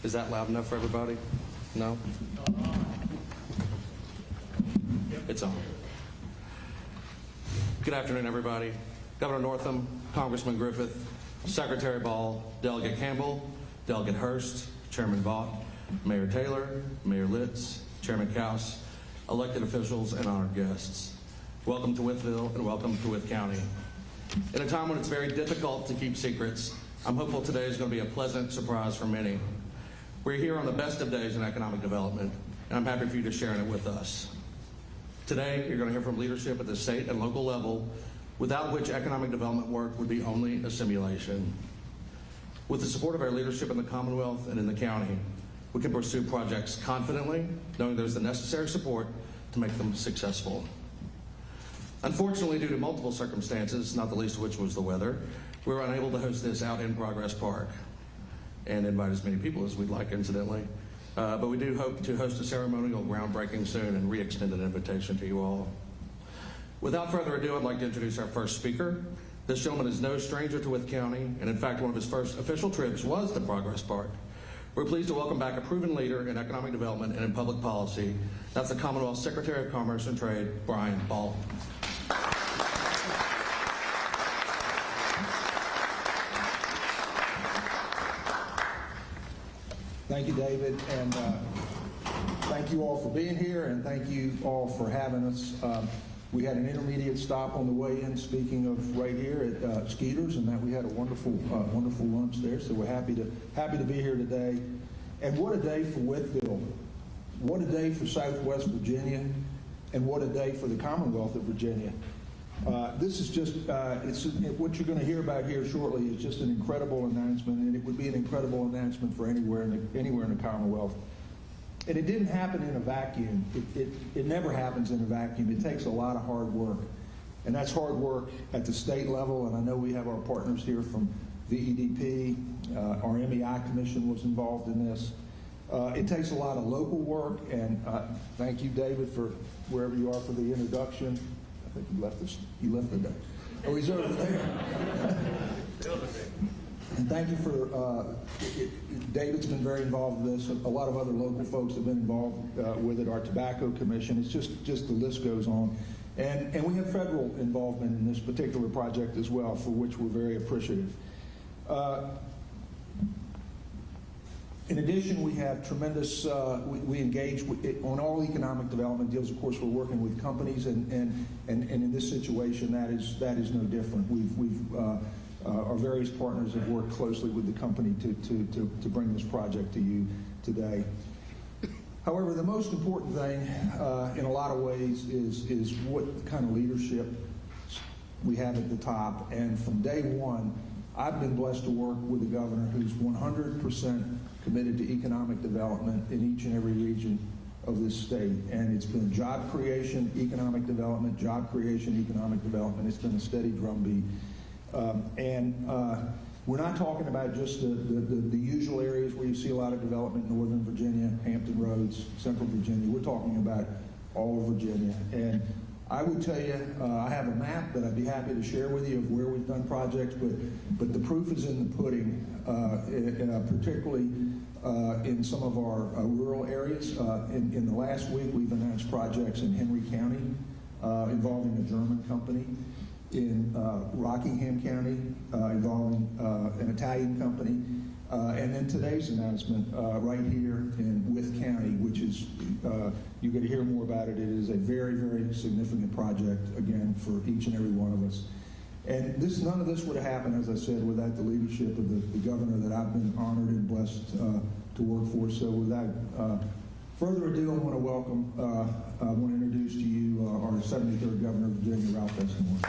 Is that loud enough for everybody? No? It's on. Good afternoon, everybody. Governor Northam, Congressman Griffith, Secretary Ball, Delegate Campbell, Delegate Hurst, Chairman Vaught, Mayor Taylor, Mayor Litz, Chairman Kaus, elected officials, and honored guests. Welcome to Wytheville and welcome to Wythe County. In a time when it's very difficult to keep secrets, I'm hopeful today is going to be a pleasant surprise for many. We're here on the best of days in economic development, and I'm happy for you to share in it with us. Today, you're going to hear from leadership at the state and local level, without which economic development work would be only a simulation. With the support of our leadership in the Commonwealth and in the county, we can pursue projects confidently, knowing there's the necessary support to make them successful. Unfortunately, due to multiple circumstances, not the least of which was the weather, we were unable to host this out in Progress Park and invite as many people as we'd like, incidentally. But we do hope to host a ceremonial groundbreaking soon and re-extend an invitation to you all. Without further ado, I'd like to introduce our first speaker. This gentleman is no stranger to Wythe County, and in fact, one of his first official trips was to Progress Park. We're pleased to welcome back a proven leader in economic development and in public policy. That's the Commonwealth Secretary of Commerce and Trade, Brian Ball. Thank you, David, and thank you all for being here, and thank you all for having us. We had an intermediate stop on the way in, speaking of right here at Skeeter's, and that we had a wonderful lunch there, so we're happy to be here today. And what a day for Wytheville. What a day for Southwest Virginia, and what a day for the Commonwealth of Virginia. This is just, what you're going to hear about here shortly is just an incredible announcement, and it would be an incredible announcement for anywhere in the Commonwealth. And it didn't happen in a vacuum. It never happens in a vacuum. It takes a lot of hard work. And that's hard work at the state level, and I know we have our partners here from VEDP. Our MEI Commission was involved in this. It takes a lot of local work, and thank you, David, for wherever you are for the introduction. I think you left the deck. Oh, he's over there. And thank you for, David's been very involved with this. A lot of other local folks have been involved with it. Our Tobacco Commission, it's just the list goes on. And we have federal involvement in this particular project as well, for which we're very appreciative. In addition, we have tremendous, we engage on all economic development deals. Of course, we're working with companies, and in this situation, that is no different. Our various partners have worked closely with the company to bring this project to you today. However, the most important thing, in a lot of ways, is what kind of leadership we have at the top. And from day one, I've been blessed to work with a governor who's 100% committed to economic development in each and every region of this state. And it's been job creation, economic development, job creation, economic development. It's been a steady drumbeat. We're not talking about just the usual areas where you see a lot of development, Northern Virginia, Hampton Roads, Central Virginia. We're talking about all of Virginia. And I would tell you, I have a map that I'd be happy to share with you of where we've done projects, but the proof is in the pudding, particularly in some of our rural areas. In the last week, we've announced projects in Henry County involving a German company, in Rockingham County involving an Italian company, and then today's announcement right here in Wythe County, which is, you're going to hear more about it. It is a very, very significant project, again, for each and every one of us. And none of this would have happened, as I said, without the leadership of the governor that I've been honored and blessed to work for. So without further ado, I want to introduce to you our 73rd Governor of Virginia, Ralph Estimore.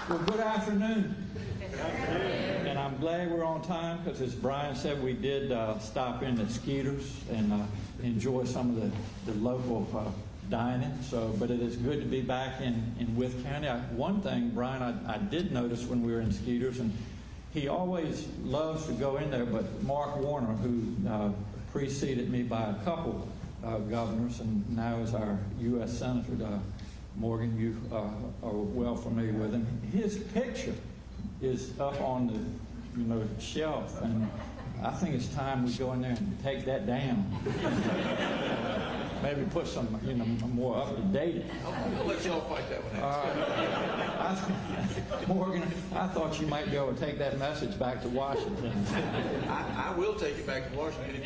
Well, good afternoon. Good afternoon. And I'm glad we're on time because, as Brian said, we did stop in at Skeeter's and enjoy some of the local dining. But it is good to be back in Wythe County. One thing, Brian, I did notice when we were in Skeeter's, and he always loves to go in there, but Mark Warner, who preceded me by a couple governors and now is our U.S. Senator. Morgan, you are well familiar with him. His picture is up on the shelf, and I think it's time we go in there and take that down. Maybe put some, more up to date. I'll let y'all fight that one out. Morgan, I thought you might be able to take that message back to Washington. I will take it back to Washington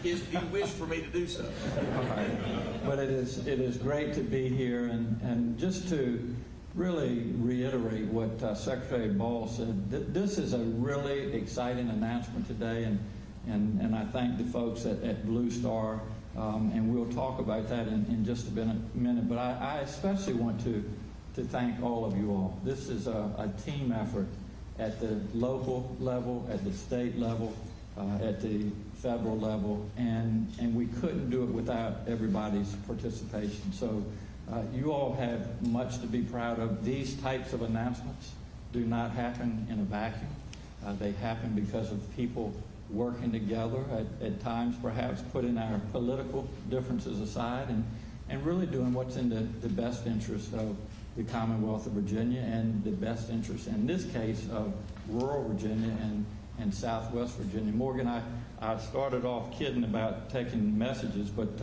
if you wish for me to do so. All right. But it is great to be here, and just to really reiterate what Secretary Ball said, this is a really exciting announcement today, and I thank the folks at Blue Star. And we'll talk about that in just a minute. But I especially want to thank all of you all. This is a team effort at the local level, at the state level, at the federal level, and we couldn't do it without everybody's participation. So you all have much to be proud of. These types of announcements do not happen in a vacuum. They happen because of people working together, at times perhaps putting our political differences aside and really doing what's in the best interest of the Commonwealth of Virginia and the best interest, in this case, of rural Virginia and Southwest Virginia. Morgan, I started off kidding about taking messages, but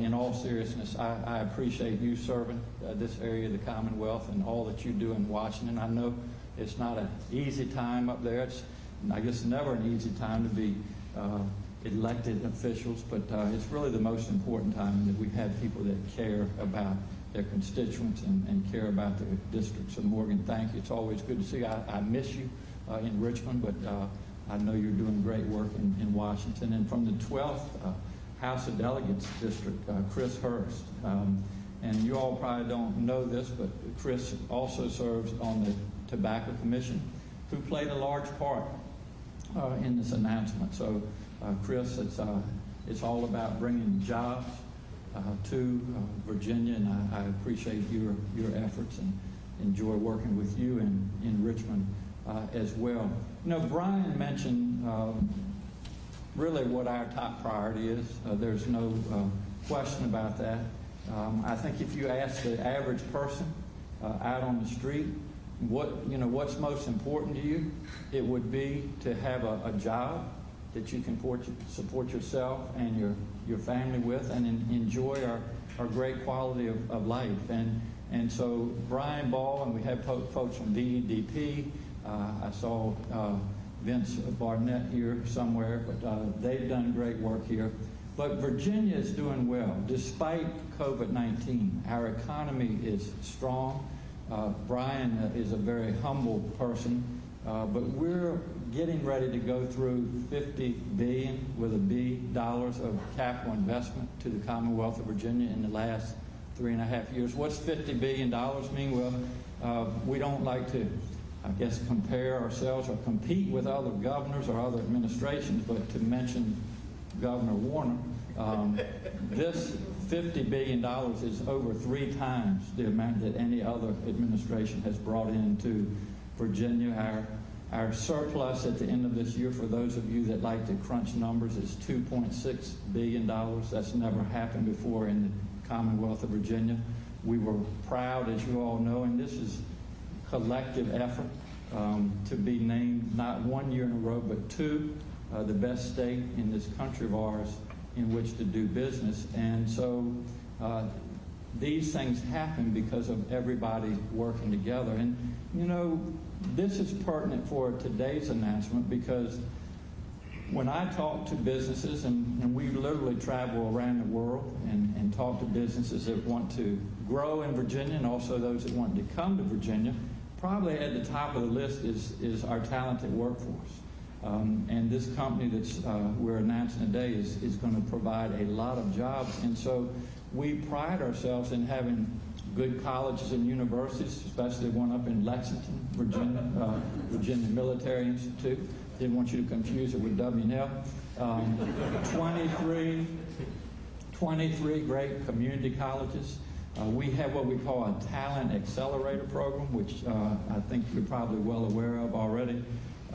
in all seriousness, I appreciate you serving this area of the Commonwealth and all that you do in Washington. I know it's not an easy time up there. It's, I guess, never an easy time to be elected officials, but it's really the most important time that we have people that care about their constituents and care about their districts. So Morgan, thank you. It's always good to see you. I miss you in Richmond, but I know you're doing great work in Washington. And from the 12th House of Delegates District, Chris Hurst. And you all probably don't know this, but Chris also serves on the Tobacco Commission, who played a large part in this announcement. So, Chris, it's all about bringing jobs to Virginia, and I appreciate your efforts and enjoy working with you in Richmond as well. Brian mentioned really what our top priority is. There's no question about that. I think if you ask the average person out on the street, what's most important to you, it would be to have a job that you can support yourself and your family with, and enjoy our great quality of life. And so Brian Ball, and we have folks from VEDP. I saw Vince Barnett here somewhere, but they've done great work here. But Virginia is doing well despite COVID-19. Our economy is strong. Brian is a very humble person, but we're getting ready to go through $50 billion with a B dollars of capital investment to the Commonwealth of Virginia in the last 3.5 years. What's $50 billion mean? Well, we don't like to, I guess, compare ourselves or compete with other governors or other administrations, but to mention Governor Warner, this $50 billion is over 3 times the amount that any other administration has brought into Virginia. Our surplus at the end of this year, for those of you that like to crunch numbers, is $2.6 billion. That's never happened before in the Commonwealth of Virginia. We were proud, as you all know, and this is collective effort, to be named not 1 year in a row, but 2, the best state in this country of ours in which to do business. And so these things happen because of everybody working together. And, this is pertinent for today's announcement, because when I talk to businesses, and we literally travel around the world and talk to businesses that want to grow in Virginia and also those that want to come to Virginia, probably at the top of the list is our talented workforce. And this company that's we're announcing today is going to provide a lot of jobs. And so we pride ourselves in having good colleges and universities, especially one up in Lexington, Virginia, Virginia Military Institute. Didn't want you to confuse it with W&L. 23 great community colleges. We have what we call a talent accelerator program, which I think you're probably well aware of already.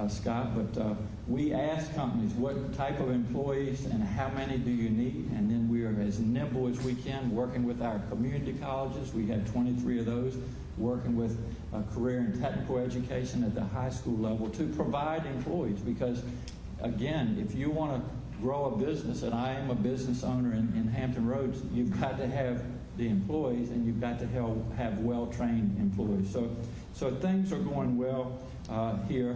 Scott, but we ask companies what type of employees and how many do you need, and then we are as nimble as we can working with our community colleges. We have 23 of those, working with career and technical education at the high school level to provide employees, because again, if you want to grow a business, and I am a business owner in Hampton Roads, you've got to have the employees, and you've got to have well-trained employees. So things are going well here.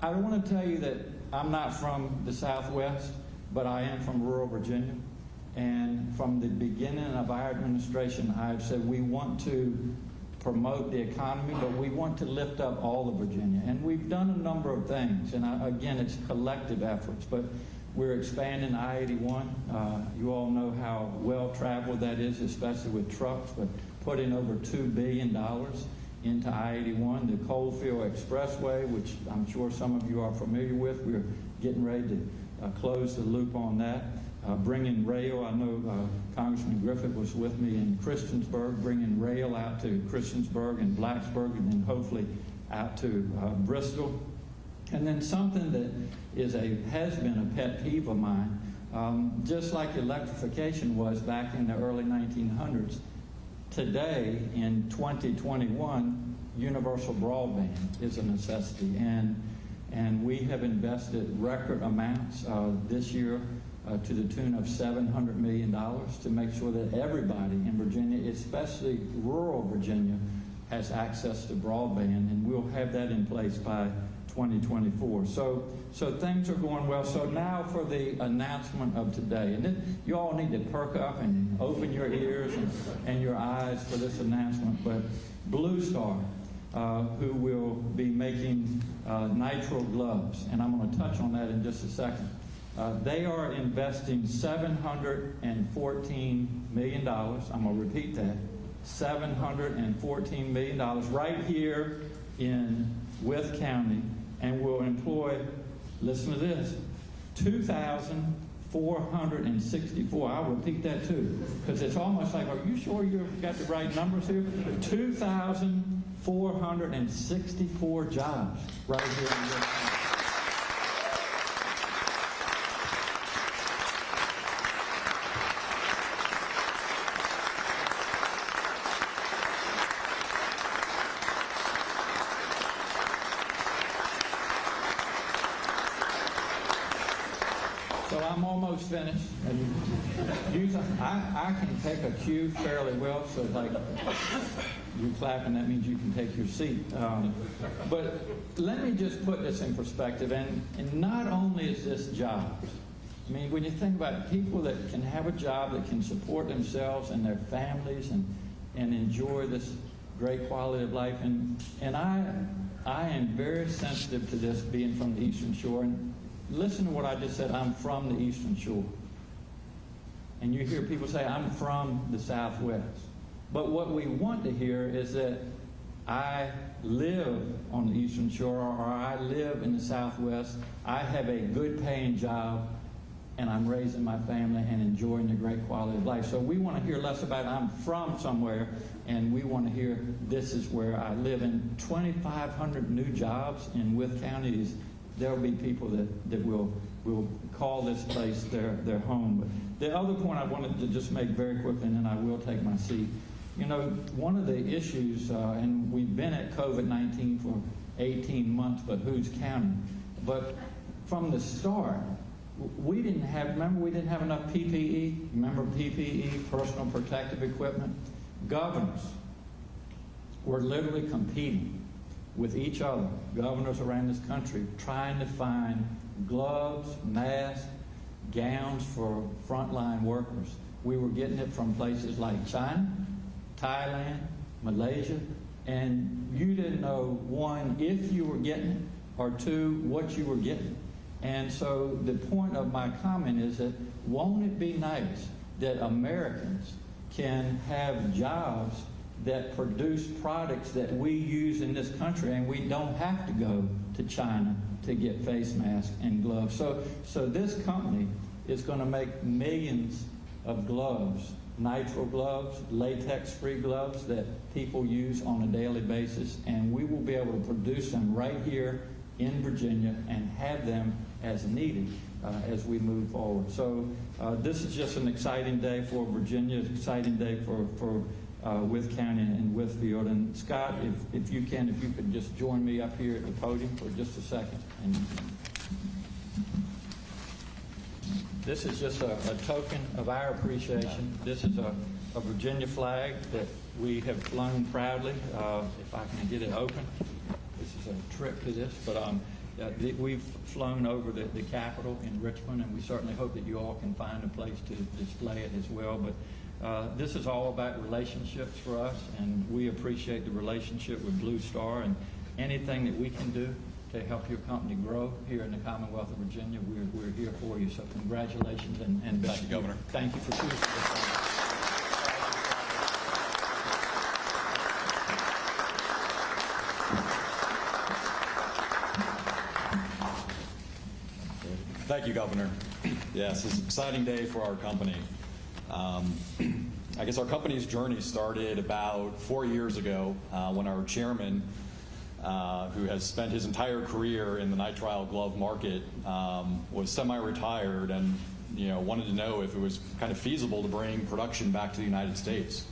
I want to tell you that I'm not from the Southwest, but I am from rural Virginia. And from the beginning of our administration, I've said we want to promote the economy, but we want to lift up all of Virginia. And we've done a number of things. And again, it's collective efforts, but we're expanding I-81. You all know how well-traveled that is, especially with trucks, but putting over $2 billion into I-81, the Coalfield Expressway, which I'm sure some of you are familiar with. We're getting ready to close the loop on that. Bringing rail, I know Congressman Griffith was with me in Christiansburg, bringing rail out to Christiansburg and Blacksburg, and then hopefully out to Bristol. And then something that has been a pet peeve of mine, just like electrification was back in the early 1900s, today in 2021, universal broadband is a necessity. And we have invested record amounts this year to the tune of $700 million to make sure that everybody in Virginia, especially rural Virginia, has access to broadband, and we'll have that in place by 2024. So things are going well. So now for the announcement of today. And then you all need to perk up and open your ears and your eyes for this announcement. But Blue Star, who will be making nitrile gloves, and I'm going to touch on that in just a second. They are investing $714 million. I'm going to repeat that. $714 million right here in Wytheville County, and will employ, listen to this, 2,464. I'll repeat that too, because it's almost like, are you sure you've got the right numbers here? 2,464 jobs right here in Wytheville County. So I'm almost finished. And I can take a cue fairly well, so like you clapping, that means you can take your seat. But let me just put this in perspective. And not only is this jobs. I mean, when you think about people that can have a job that can support themselves and their families and enjoy this great quality of life. And I am very sensitive to this, being from the Eastern Shore. And listen to what I just said. I'm from the Eastern Shore. And you hear people say, I'm from the Southwest. But what we want to hear is that I live on the Eastern Shore, or I live in the Southwest. I have a good paying job, and I'm raising my family and enjoying the great quality of life. So we want to hear less about I'm from somewhere, and we want to hear this is where I live. And 2,500 new jobs in Wytheville County, there will be people that will call this place their home. But the other point I wanted to just make very quickly, and then I will take my seat. You know, one of the issues, and we've been at COVID-19 for 18 months, but who's counting? But from the start, we didn't have enough PPE. Remember PPE, personal protective equipment? Governors were literally competing with each other, governors around this country, trying to find gloves, masks, gowns for frontline workers. We were getting it from places like China, Thailand, Malaysia, and you didn't know, one, if you were getting it, or two, what you were getting. And so the point of my comment is that won't it be nice that Americans can have jobs that produce products that we use in this country, and we don't have to go to China to get face masks and gloves. So this company is going to make millions of gloves, nitrile gloves, latex-free gloves that people use on a daily basis, and we will be able to produce them right here in Virginia and have them as needed as we move forward. So this is just an exciting day for Virginia, an exciting day for Wythe County and Wytheville. And Scott, if you could just join me up here at the podium for just a second. And this is just a token of our appreciation. This is a Virginia flag that we have flown proudly. If I can get it open, this is a trip to this, but we've flown over the Capitol in Richmond, and we certainly hope that you all can find a place to display it as well. But this is all about relationships for us, and we appreciate the relationship with Blue Star, and anything that we can do to help your company grow here in the Commonwealth of Virginia, we're here for you. So congratulations and best Thank you, Governor. Thank you for choosing us. Thank you, Governor. Yes, it's an exciting day for our company. I guess our company's journey started about 4 years ago when our chairman, who has spent his entire career in the nitrile glove market, was semi-retired and wanted to know if it was kind of feasible to bring production back to the United States.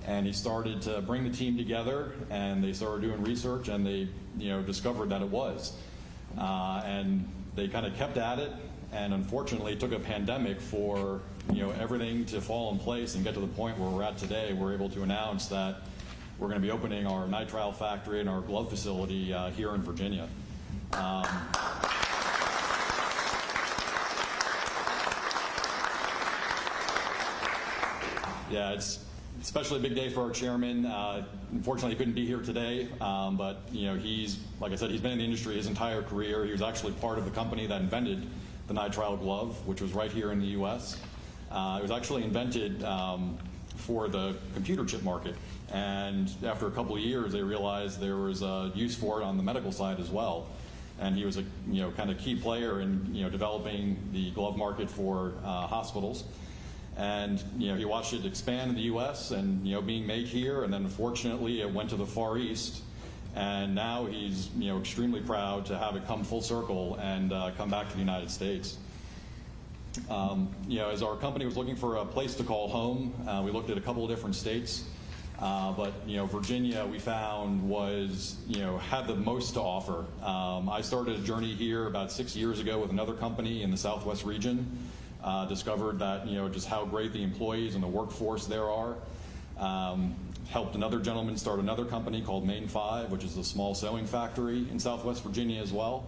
And he started to bring the team together, and they started doing research, and they discovered that it was. And they kind of kept at it, and unfortunately it took a pandemic for everything to fall in place and get to the point where we're at today. We're able to announce that we're going to be opening our nitrile factory and our glove facility here in Virginia. Yeah, it's especially a big day for our chairman. Unfortunately, he couldn't be here today, but he's, like I said, he's been in the industry his entire career. He was actually part of the company that invented the nitrile glove, which was right here in the U.S. It was actually invented for the computer chip market, and after a couple of years, they realized there was a use for it on the medical side as well. And he was a kind of key player in developing the glove market for hospitals. And he watched it expand in the U.S. and being made here, and then unfortunately it went to the Far East, and now he's extremely proud to have it come full circle and come back to the United States. As our company was looking for a place to call home, we looked at a couple of different states, but Virginia we found was had the most to offer. I started a journey here about 6 years ago with another company in the Southwest region. Discovered that just how great the employees and the workforce there are. Helped another gentleman start another company called Main 5, which is a small sewing factory in Southwest Virginia as well.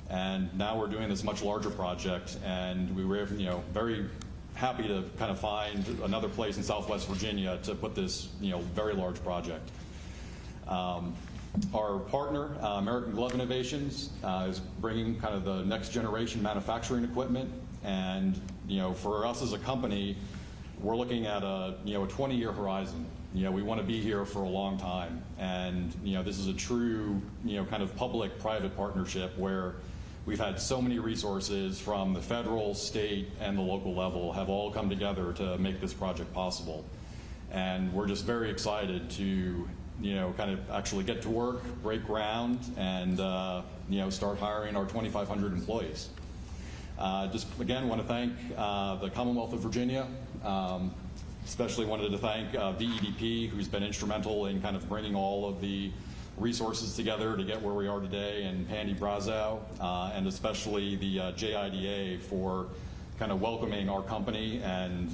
And now we're doing this much larger project, and we were very happy to kind of find another place in Southwest Virginia to put this very large project. Our partner, American Glove Innovations, is bringing kind of the next generation manufacturing equipment. And for us as a company, we're looking at a 20-year horizon. We want to be here for a long time, and this is a true kind of public-private partnership where we've had so many resources from the federal, state, and the local level have all come together to make this project possible. And we're just very excited to kind of actually get to work, break ground, and start hiring our 2,500 employees. Just again want to thank the Commonwealth of Virginia. Especially wanted to thank VEDP, who's been instrumental in kind of bringing all of the resources together to get where we are today, and Pandy Brazow, and especially the JIDA for kind of welcoming our company and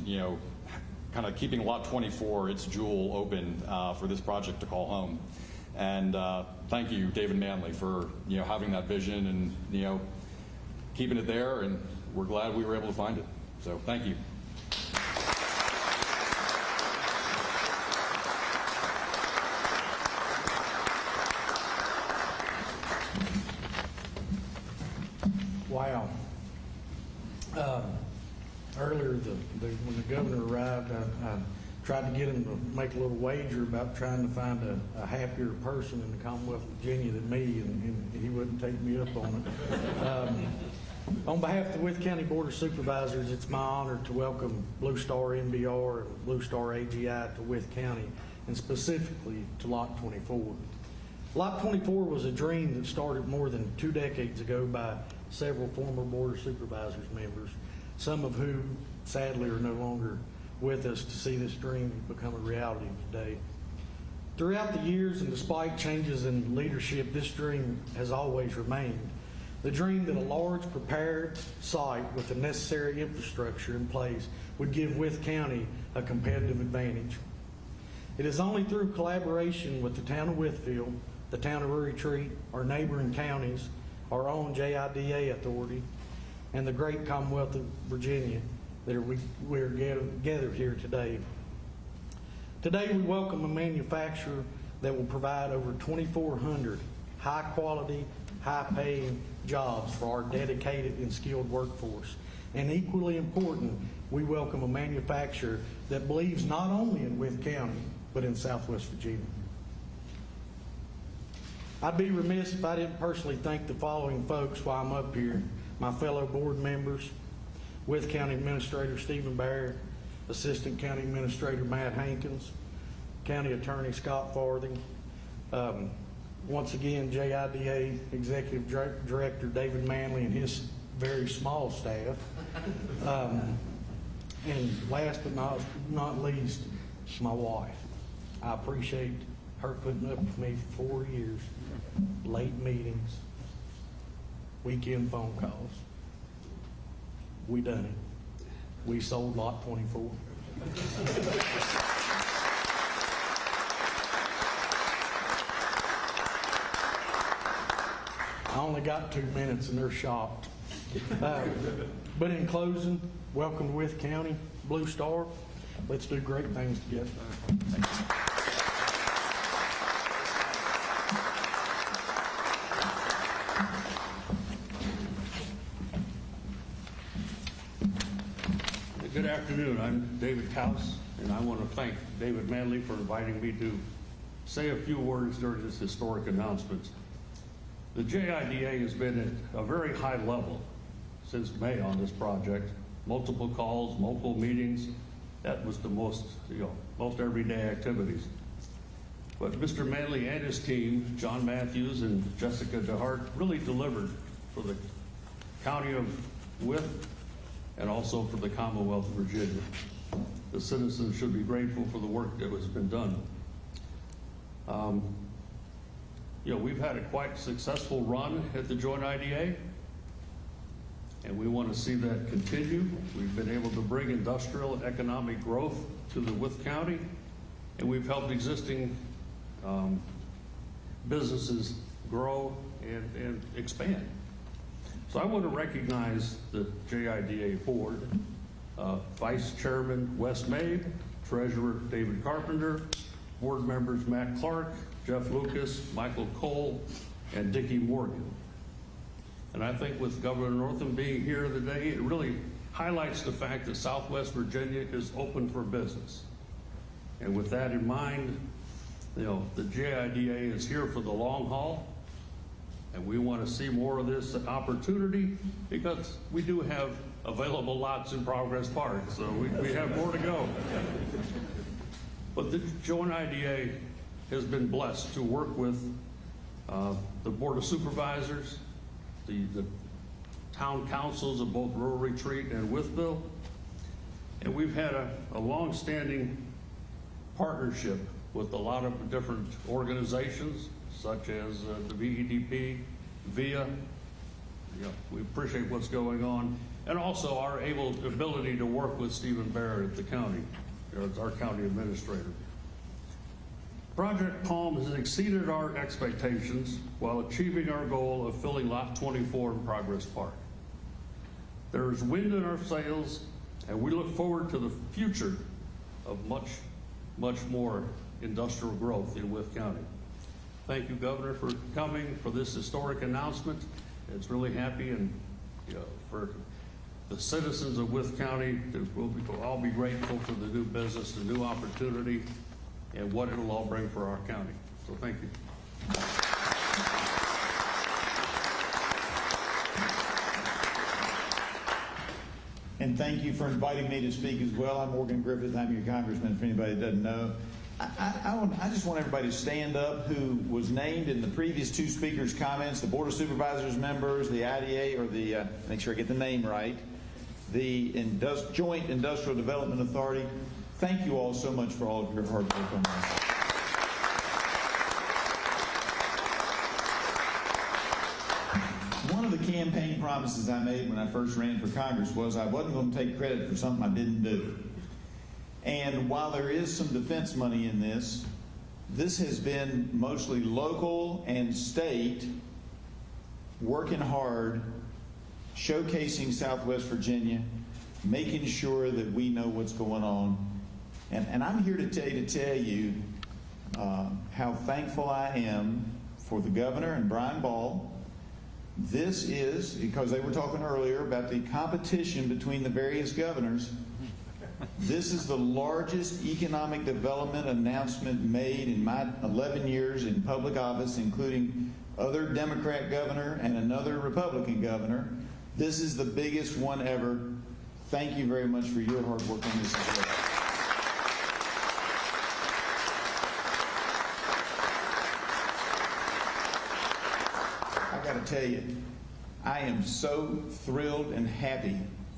kind of keeping Lot 24, its jewel, open for this project to call home. And thank you, David Manley, for having that vision and keeping it there, and we're glad we were able to find it. So thank you. Wow. Earlier, when the governor arrived, I tried to get him to make a little wager about trying to find a happier person in the Commonwealth of Virginia than me, and he wouldn't take me up on it. On behalf of the Wythe County Board of Supervisors, it's my honor to welcome Blue Star NBR and Blue Star AGI to Wythe County, and specifically to Lot 24. Lot 24 was a dream that started more than 2 decades ago by several former Board of Supervisors members, some of whom sadly are no longer with us to see this dream become a reality today. Throughout the years and despite changes in leadership, this dream has always remained. The dream that a large prepared site with the necessary infrastructure in place would give Wythe County a competitive advantage. It is only through collaboration with the town of Wytheville, the town of Retreat, our neighboring counties, our own JIDA authority, and the great Commonwealth of Virginia that we're gathered here today. Today we welcome a manufacturer that will provide over 2,400 high-quality, high-paying jobs for our dedicated and skilled workforce. And equally important, we welcome a manufacturer that believes not only in Wythe County, but in Southwest Virginia. I'd be remiss if I didn't personally thank the following folks while I'm up here: my fellow board members, Wythe County Administrator Stephen Barrett, Assistant County Administrator Matt Hankins, County Attorney Scott Farthing, once again JIDA Executive Director David Manley and his very small staff, and last but not least, my wife. I appreciate her putting up with me for 4 years, late meetings, weekend phone calls. We done it. We sold lot 24. I only got 2 minutes and they're shocked. But in closing, welcome to Wythe County, Blue Star. Let's do great things together. Good afternoon. I'm David Kaus, and I want to thank David Manley for inviting me to say a few words during this historic announcement. The JIDA has been at a very high level since May on this project. Multiple calls, multiple meetings. That was the most everyday activities. But Mr. Manley and his team, John Matthews and Jessica DeHart, really delivered for the county of Wythe and also for the Commonwealth of Virginia. The citizens should be grateful for the work that has been done. We've had a quite successful run at the Joint IDA, and we want to see that continue. We've been able to bring industrial and economic growth to the Wythe County, and we've helped existing businesses grow and expand. So I want to recognize the JIDA board, Vice Chairman Wes Mabe, Treasurer David Carpenter, board members Matt Clark, Jeff Lucas, Michael Cole, and Dickie Morgan. And I think with Governor Northam being here today, it really highlights the fact that Southwest Virginia is open for business. And with that in mind, the JIDA is here for the long haul, and we want to see more of this opportunity because we do have available lots in Progress Park, so we have more to go. But the Joint IDA has been blessed to work with the Board of Supervisors, the town councils of both Rural Retreat and Wytheville, and we've had a long-standing partnership with a lot of different organizations, such as the VEDP, VIA. We appreciate what's going on, and also our ability to work with Stephen Barrett at the county, as our county administrator. Project Palm has exceeded our expectations while achieving our goal of filling Lot 24 in Progress Park. There is wind in our sails, and we look forward to the future of much more industrial growth in Wythe County. Thank you, Governor, for coming for this historic announcement. It's really happy, and for the citizens of Wythe County, we'll all be grateful for the new business, the new opportunity, and what it'll all bring for our county. So thank you. And thank you for inviting me to speak as well. I'm Morgan Griffith. I'm your congressman, for anybody that doesn't know. I just want everybody to stand up who was named in the previous two speakers' comments, the Board of Supervisors members, the IDA, or the, make sure I get the name right, the Joint Industrial Development Authority. Thank you all so much for all of your hard work on this. One of the campaign promises I made when I first ran for Congress was I wasn't going to take credit for something I didn't do. And while there is some defense money in this, this has been mostly local and state working hard, showcasing Southwest Virginia, making sure that we know what's going on. And I'm here to tell you how thankful I am for the governor and Brian Ball. This is, because they were talking earlier about the competition between the various governors, this is the largest economic development announcement made in my 11 years in public office, including other Democrat governor and another Republican governor. This is the biggest one ever. Thank you very much for your hard work on this as well. I got to tell you, I am so thrilled and happy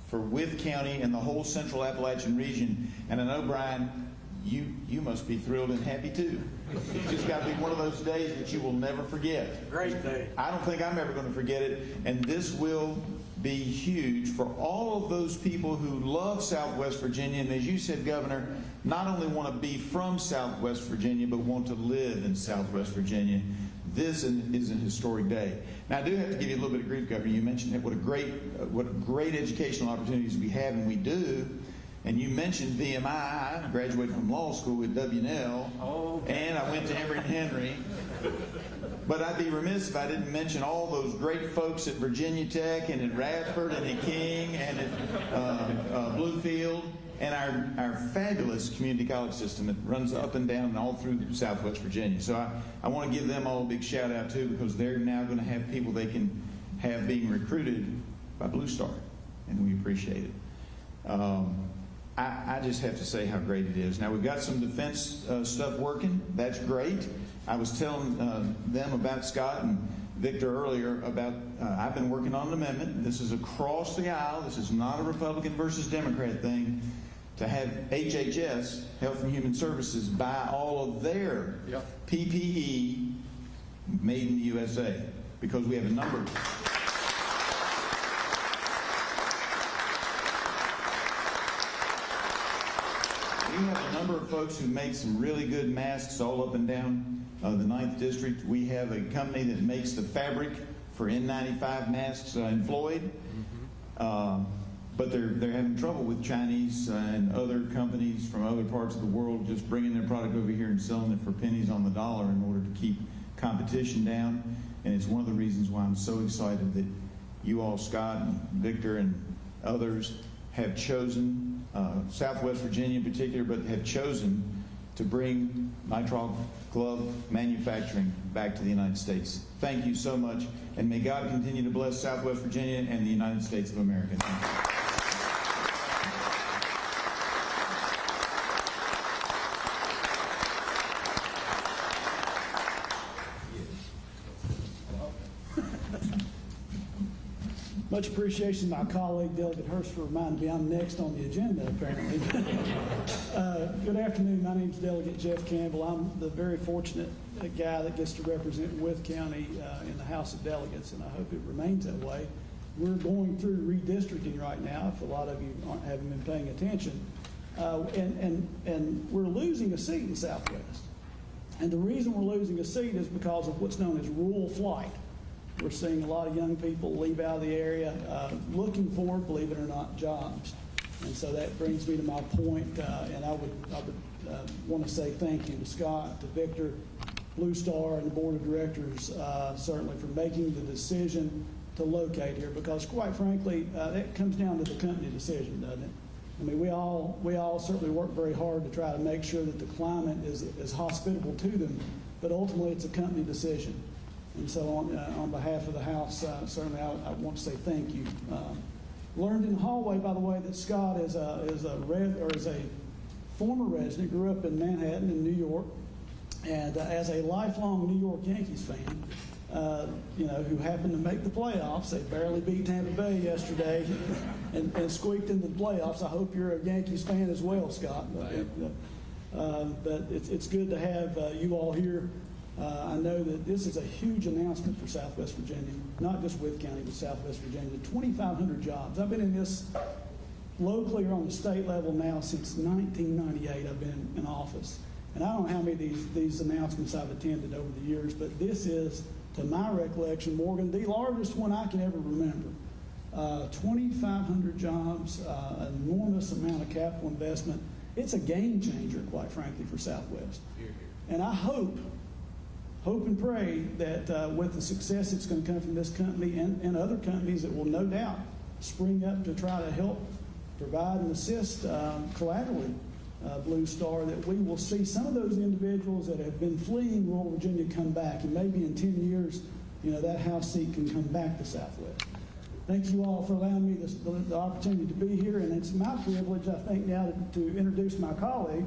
for Wythe County and the whole Central Appalachian region. And I know, Brian, you must be thrilled and happy too. It's just got to be one of those days that you will never forget. Great day. I don't think I'm ever going to forget it. And this will be huge for all of those people who love Southwest Virginia. And as you said, Governor, not only want to be from Southwest Virginia, but want to live in Southwest Virginia. This is an historic day. Now, I do have to give you a little bit of grief, Governor. You mentioned what great educational opportunities we have, and we do. And you mentioned VMI. I graduated from law school at W&L, and I went to Emory and Henry. But I'd be remiss if I didn't mention all those great folks at Virginia Tech and at Radford and at King and at Bluefield, and our fabulous community college system that runs up and down and all through Southwest Virginia. So I want to give them all a big shout out too, because they're now going to have people they can have being recruited by Blue Star, and we appreciate it. I just have to say how great it is. Now, we've got some defense stuff working. That's great. I was telling them about Scott and Victor earlier about I've been working on an amendment. This is across the aisle. This is not a Republican versus Democrat thing, to have HHS, Health and Human Services, buy all of their PPE made in the USA, because we have a number of folks who make some really good masks all up and down the 9th District. We have a company that makes the fabric for N95 masks in Floyd. But they're having trouble with Chinese and other companies from other parts of the world just bringing their product over here and selling it for pennies on the dollar in order to keep competition down. And it's one of the reasons why I'm so excited that you all, Scott and Victor and others, have chosen, Southwest Virginia in particular, but have chosen to bring nitrile glove manufacturing back to the United States. Thank you so much, and may God continue to bless Southwest Virginia and the United States of America. Thank you. Much appreciation to my colleague, Delegate Hurst, for reminding me I'm next on the agenda, apparently. Good afternoon. My name is Delegate Jeff Campbell. I'm the very fortunate guy that gets to represent Wythe County in the House of Delegates, and I hope it remains that way. We're going through redistricting right now, if a lot of you haven't been paying attention. And we're losing a seat in Southwest. And the reason we're losing a seat is because of what's known as rural flight. We're seeing a lot of young people leave out of the area looking for, believe it or not, jobs. And so that brings me to my point, and I would want to say thank you to Scott, to Victor, Blue Star, and the Board of Directors, certainly for making the decision to locate here, because quite frankly, that comes down to the company decision, doesn't it? I mean, we all certainly work very hard to try to make sure that the climate is hospitable to them, but ultimately it's a company decision. And so on behalf of the House, certainly I want to say thank you. Learned in the hallway, by the way, that Scott is a former resident, grew up in Manhattan in New York, and as a lifelong New York Yankees fan, who happened to make the playoffs. They barely beat Tampa Bay yesterday and squeaked into the playoffs. I hope you're a Yankees fan as well, Scott. But it's good to have you all here. I know that this is a huge announcement for Southwest Virginia, not just Wythe County, but Southwest Virginia. 2,500 jobs. I've been in this locally or on the state level now since 1998. I've been in office. And I don't know how many of these announcements I've attended over the years, but this is, to my recollection, Morgan, the largest one I can ever remember. 2,500 jobs, an enormous amount of capital investment. It's a game changer, quite frankly, for Southwest. And I hope and pray that with the success that's going to come from this company and other companies that will no doubt spring up to try to help provide and assist collaterally Blue Star, that we will see some of those individuals that have been fleeing rural Virginia come back, and maybe in 10 years, that House seat can come back to Southwest. Thank you all for allowing me the opportunity to be here, and it's my privilege, I think, now to introduce my colleague,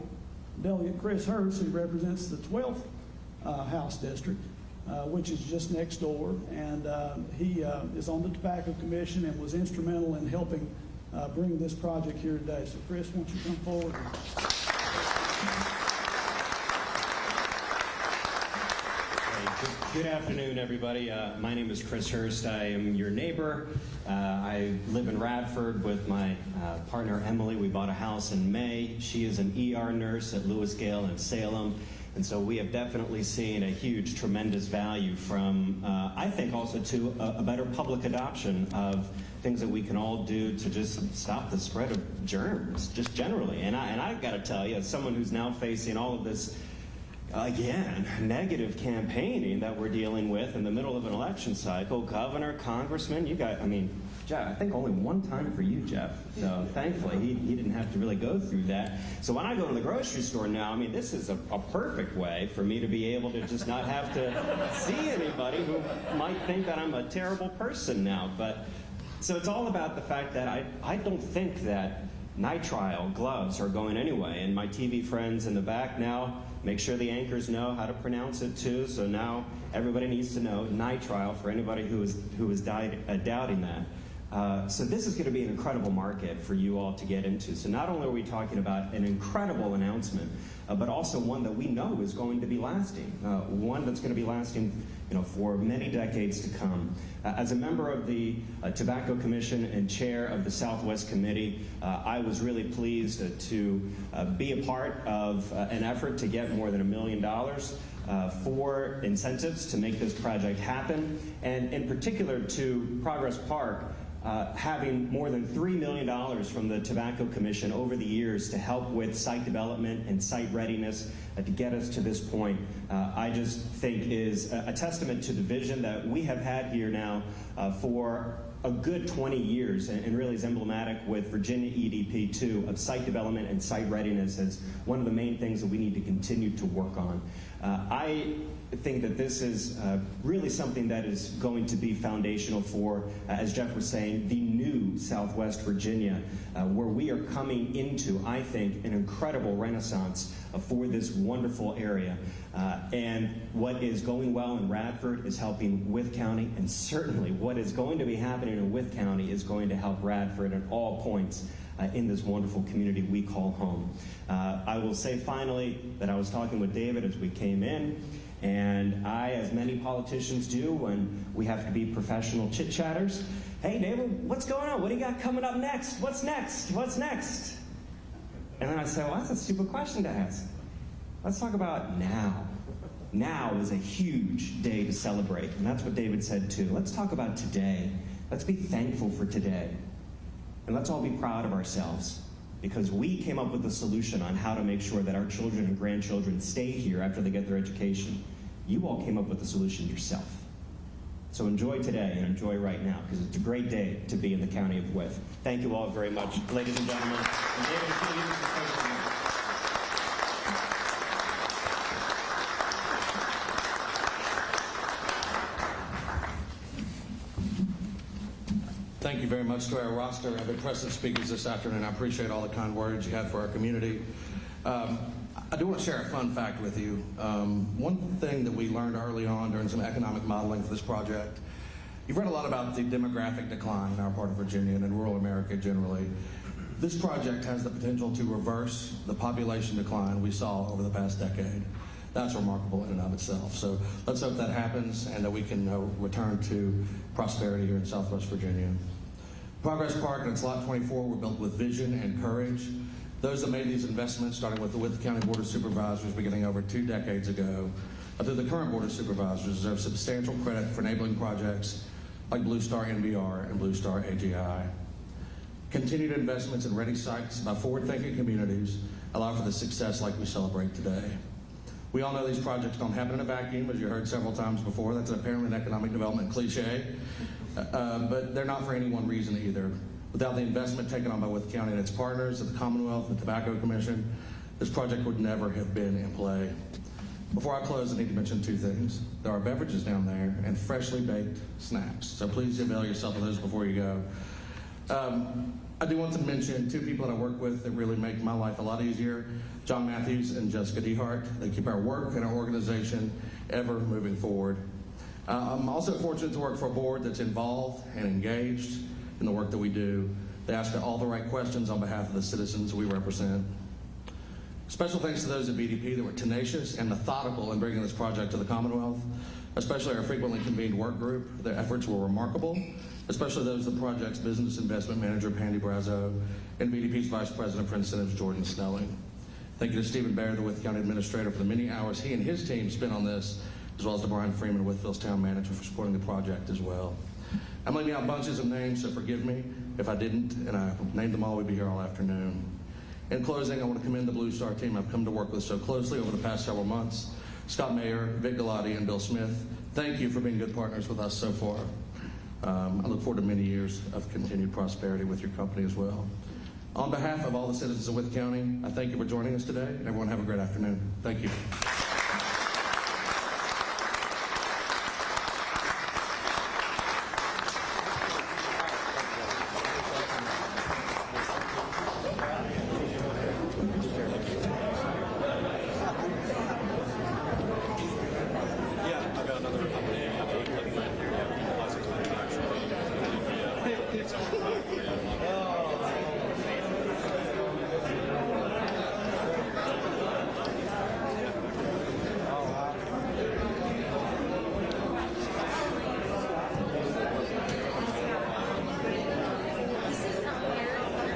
Delegate Chris Hurst, who represents the 12th House District, which is just next door, and he is on the Tobacco Commission and was instrumental in helping bring this project here today. So, Chris, why don't you come forward? Good afternoon, everybody. My name is Chris Hurst. I am your neighbor. I live in Radford with my partner, Emily. We bought a house in May. She is an ER nurse at Lewis Gale in Salem. And so we have definitely seen a huge, tremendous value from, I think, also to a better public adoption of things that we can all do to just stop the spread of germs, just generally. And I've got to tell you, as someone who's now facing all of this, again, negative campaigning that we're dealing with in the middle of an election cycle, governor, congressman, you got, Jeff, I think only one time for you, Jeff. So thankfully, he didn't have to really go through that. So when I go to the grocery store now, this is a perfect way for me to be able to just not have to see anybody who might think that I'm a terrible person now. But so it's all about the fact that I don't think that nitrile gloves are going anyway. And my TV friends in the back now, make sure the anchors know how to pronounce it too. So now everybody needs to know nitrile for anybody who is doubting that. So this is going to be an incredible market for you all to get into. So not only are we talking about an incredible announcement, but also one that we know is going to be lasting, one that's going to be lasting for many decades to come. As a member of the Tobacco Commission and chair of the Southwest Committee, I was really pleased to be a part of an effort to get more than $1 million for incentives to make this project happen, and in particular to Progress Park, having more than $3 million from the Tobacco Commission over the years to help with site development and site readiness to get us to this point, I just think is a testament to the vision that we have had here now for a good 20 years, and really is emblematic with Virginia EDP 2 of site development and site readiness as one of the main things that we need to continue to work on. I think that this is really something that is going to be foundational for, as Jeff was saying, the new Southwest Virginia, where we are coming into, I think, an incredible renaissance for this wonderful area. And what is going well in Radford is helping Wythe County, and certainly what is going to be happening in Wythe County is going to help Radford at all points in this wonderful community we call home. I will say finally that I was talking with David as we came in, and I, as many politicians do when we have to be professional chit-chatters, hey David, what's going on? What do you got coming up next? What's next? What's next? And then I say, well, that's a stupid question to ask. Let's talk about now. Now is a huge day to celebrate, and that's what David said too. Let's talk about today. Let's be thankful for today. And let's all be proud of ourselves, because we came up with a solution on how to make sure that our children and grandchildren stay here after they get their education. You all came up with the solution yourself. So enjoy today and enjoy right now, because it's a great day to be in the county of Wythe. Thank you all very much, ladies and gentlemen. And David, it's going to give us a thank you. Thank you very much to our roster of impressive speakers this afternoon. I appreciate all the kind words you had for our community. I do want to share a fun fact with you. One thing that we learned early on during some economic modeling for this project, you've read a lot about the demographic decline in our part of Virginia and in rural America generally. This project has the potential to reverse the population decline we saw over the past decade. That's remarkable in and of itself. So let's hope that happens and that we can return to prosperity here in Southwest Virginia. Progress Park and its Lot 24 were built with vision and courage. Those that made these investments, starting with the Wytheville County Board of Supervisors beginning over 2 decades ago, up to the current Board of Supervisors, deserve substantial credit for enabling projects like Blue Star NBR and Blue Star AGI. Continued investments in ready sites by forward-thinking communities allow for the success like we celebrate today. We all know these projects don't happen in a vacuum, as you heard several times before. That's apparently an economic development cliche, but they're not for any one reason either. Without the investment taken on by Wytheville County and its partners at the Commonwealth and the Tobacco Commission, this project would never have been in play. Before I close, I need to mention 2 things. There are beverages down there and freshly baked snacks, so please avail yourself of those before you go. I do want to mention 2 people that I work with that really make my life a lot easier, John Matthews and Jessica DeHart. They keep our work and our organization ever moving forward. I'm also fortunate to work for a board that's involved and engaged in the work that we do. They ask all the right questions on behalf of the citizens we represent. Special thanks to those at VDP that were tenacious and methodical in bringing this project to the Commonwealth, especially our frequently convened work group. Their efforts were remarkable, especially those of the project's business investment manager, Pandy Brazo, and VDP's Vice President for Incentives, Jordan Snelling. Thank you to Stephen Baer, the Wytheville County Administrator, for the many hours he and his team spent on this, as well as to Brian Freeman, Wytheville's Town Manager, for supporting the project as well. I'm leaving out bunches of names, so forgive me if I didn't, and I named them all. We'd be here all afternoon. In closing, I want to commend the Blue Star team I've come to work with so closely over the past several months. Scott Mayer, Vic Galati, and Bill Smith, thank you for being good partners with us so far. I look forward to many years of continued prosperity with your company as well. On behalf of all the citizens of Wytheville County, I thank you for joining us today, and everyone have a great afternoon. Thank you.